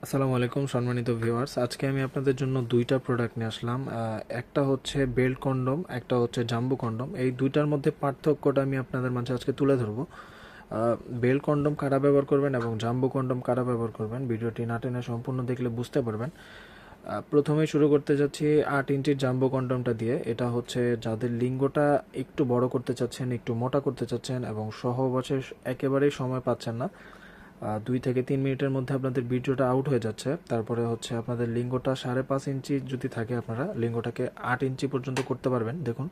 আসসালামু আলাইকুম সম্মানিত ভিউয়ার্স, আজকে আমি আপনাদের জন্য দুইটা প্রোডাক্ট নিয়ে আসলাম। একটা হচ্ছে বেল্ট কন্ডম, একটা হচ্ছে জাম্বো কন্ডম। এই দুইটার মধ্যে পার্থক্যটা আমি আপনাদের মাঝে আজকে তুলে ধরবো। বেল্ট কন্ডম কারা ব্যবহার করবেন এবং জাম্বো কন্ডম কারা ব্যবহার করবেন, ভিডিওটি না টেনে সম্পূর্ণ দেখলে বুঝতে পারবেন। প্রথমেই শুরু করতে যাচ্ছি 8 ইঞ্চির জাম্বো কন্ডমটা দিয়ে। এটা হচ্ছে যাদের লিঙ্গটা একটু বড় করতে চাচ্ছেন, একটু মোটা করতে চাচ্ছেন এবং সহবাসে একেবারেই সময় পাচ্ছেন না। 2 থেকে 3 মিনিটের মধ্যে আপনাদের ভিডিওটা আউট হয়ে যাচ্ছে। তারপরে হচ্ছে আপনাদের লিঙ্গটা 5.5 ইঞ্চি যদি থাকে, আপনারা লিঙ্গটাকে 8 ইঞ্চি পর্যন্ত করতে পারবেন। দেখুন,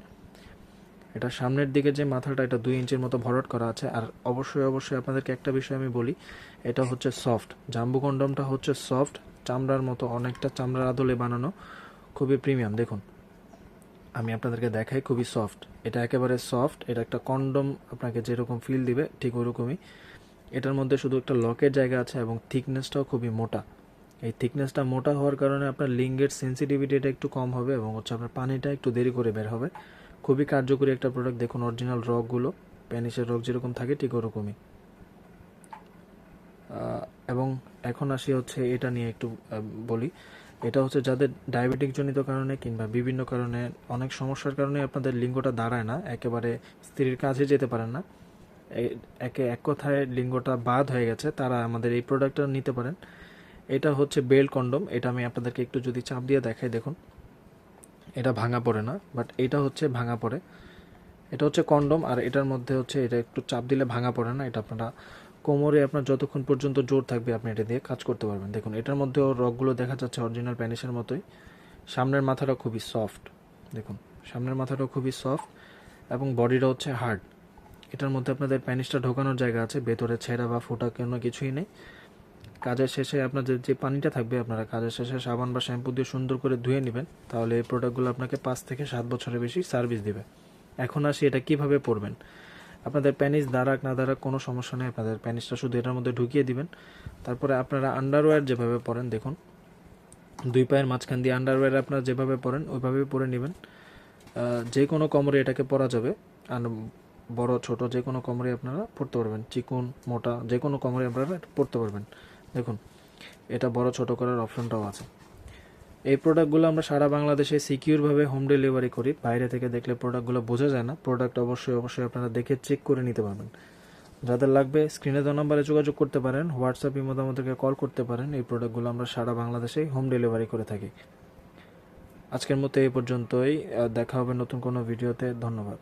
এটা সামনের দিকে যে মাথাটা, এটা 2 ইঞ্চির মতো ভরাট করা আছে। আর অবশ্যই অবশ্যই আপনাদেরকে একটা বিষয় আমি বলি, এটা হচ্ছে সফট। জাম্বু কন্ডমটা হচ্ছে সফট, চামড়ার মতো, অনেকটা চামড়ার আদলে বানানো, খুবই প্রিমিয়াম। দেখুন, আমি আপনাদেরকে দেখাই, খুবই সফট। এটা একেবারে সফট। এটা একটা কন্ডম আপনাকে যেরকম ফিল দিবে ঠিক ওরকমই। এটার মধ্যে শুধু একটা লকের জায়গা আছে এবং থিকনেসটাও খুবই মোটা। এই থিকনেসটা মোটা হওয়ার কারণে আপনার লিঙ্গের সেন্সিটিভিটিটা একটু কম হবে এবং হচ্ছে আপনার পানিটা একটু দেরি করে বের হবে। খুবই কার্যকরী একটা প্রোডাক্ট। দেখুন অরিজিনাল রগগুলো, প্যানিসের রগ যেরকম থাকে ঠিক ওরকমই। এবং এখন আসি হচ্ছে এটা নিয়ে একটু বলি। এটা হচ্ছে যাদের ডায়াবেটিক জনিত কারণে কিংবা বিভিন্ন কারণে, অনেক সমস্যার কারণে আপনাদের লিঙ্গটা দাঁড়ায় না, একেবারে স্ত্রীর কাছে যেতে পারেন না, এক কথায় লিঙ্গটা বাদ হয়ে গেছে, তারা আমাদের এই প্রোডাক্টটা নিতে পারেন। এটা হচ্ছে বেল্ট কন্ডম। এটা আমি আপনাদেরকে একটু যদি চাপ দিয়ে দেখাই, দেখুন এটা ভাঙা পড়ে না, বাট এটা হচ্ছে ভাঙা পড়ে। এটা হচ্ছে কন্ডম, আর এটার মধ্যে হচ্ছে এটা একটু চাপ দিলে ভাঙা পড়ে না। এটা আপনারা কোমরে আপনার যতক্ষণ পর্যন্ত জোর থাকবে আপনি এটা দিয়ে কাজ করতে পারবেন। দেখুন এটার মধ্যেও রগগুলো দেখা যাচ্ছে অরিজিনাল প্যানিসের মতোই। সামনের মাথাটা খুবই সফট। দেখুন সামনের মাথাটাও খুবই সফট এবং বডিটা হচ্ছে হার্ড। এটার মধ্যে আপনাদের প্যানিসটা ঢোকানোর জায়গা আছে, ভেতরে ছেঁড়া বা ফোটা কোনো কিছুই নেই। কাজের শেষে আপনাদের যে পানিটা থাকবে, আপনারা কাজের শেষে সাবান বা শ্যাম্পু দিয়ে সুন্দর করে ধুয়ে নেবেন। তাহলে এই প্রোডাক্টগুলো আপনাকে 5 থেকে 7 বছরের বেশি সার্ভিস দেবে। এখন আসি এটা কিভাবে পরবেন। আপনাদের প্যানিস দাঁড়াক না দাঁড়াক কোনো সমস্যা নেই, আপনাদের প্যানিসটা শুধু এটার মধ্যে ঢুকিয়ে দিবেন। তারপরে আপনারা আন্ডারওয়্যার যেভাবে পরেন, দেখুন 2 পায়ের মাঝখান দিয়ে আন্ডারওয়্যার আপনারা যেভাবে পরেন ওইভাবেই পরে নেবেন। যে কোনো কোমরে এটাকে পরা যাবে। আর বড় ছোট যে কোনো কোমরে আপনারা পরতে পারবেন, চিকন মোটা যে কোনো কোমরে আপনারা পরতে পারবেন। দেখুন এটা বড় ছোট করার অপশনটাও আছে। এই প্রোডাক্টগুলো আমরা সারা বাংলাদেশে সিকিউরভাবে হোম ডেলিভারি করি। বাইরে থেকে দেখলে প্রোডাক্টগুলো বোঝা যায় না। প্রোডাক্ট অবশ্যই অবশ্যই আপনারা দেখে চেক করে নিতে পারবেন। যাদের লাগবে স্ক্রিনে দেওয়া নাম্বারে যোগাযোগ করতে পারেন, হোয়াটসঅ্যাপ ইমো আমাদেরকে কল করতে পারেন। এই প্রোডাক্টগুলো আমরা সারা বাংলাদেশেই হোম ডেলিভারি করে থাকি। আজকের মতো এই পর্যন্তই। দেখা হবে নতুন কোনো ভিডিওতে। ধন্যবাদ।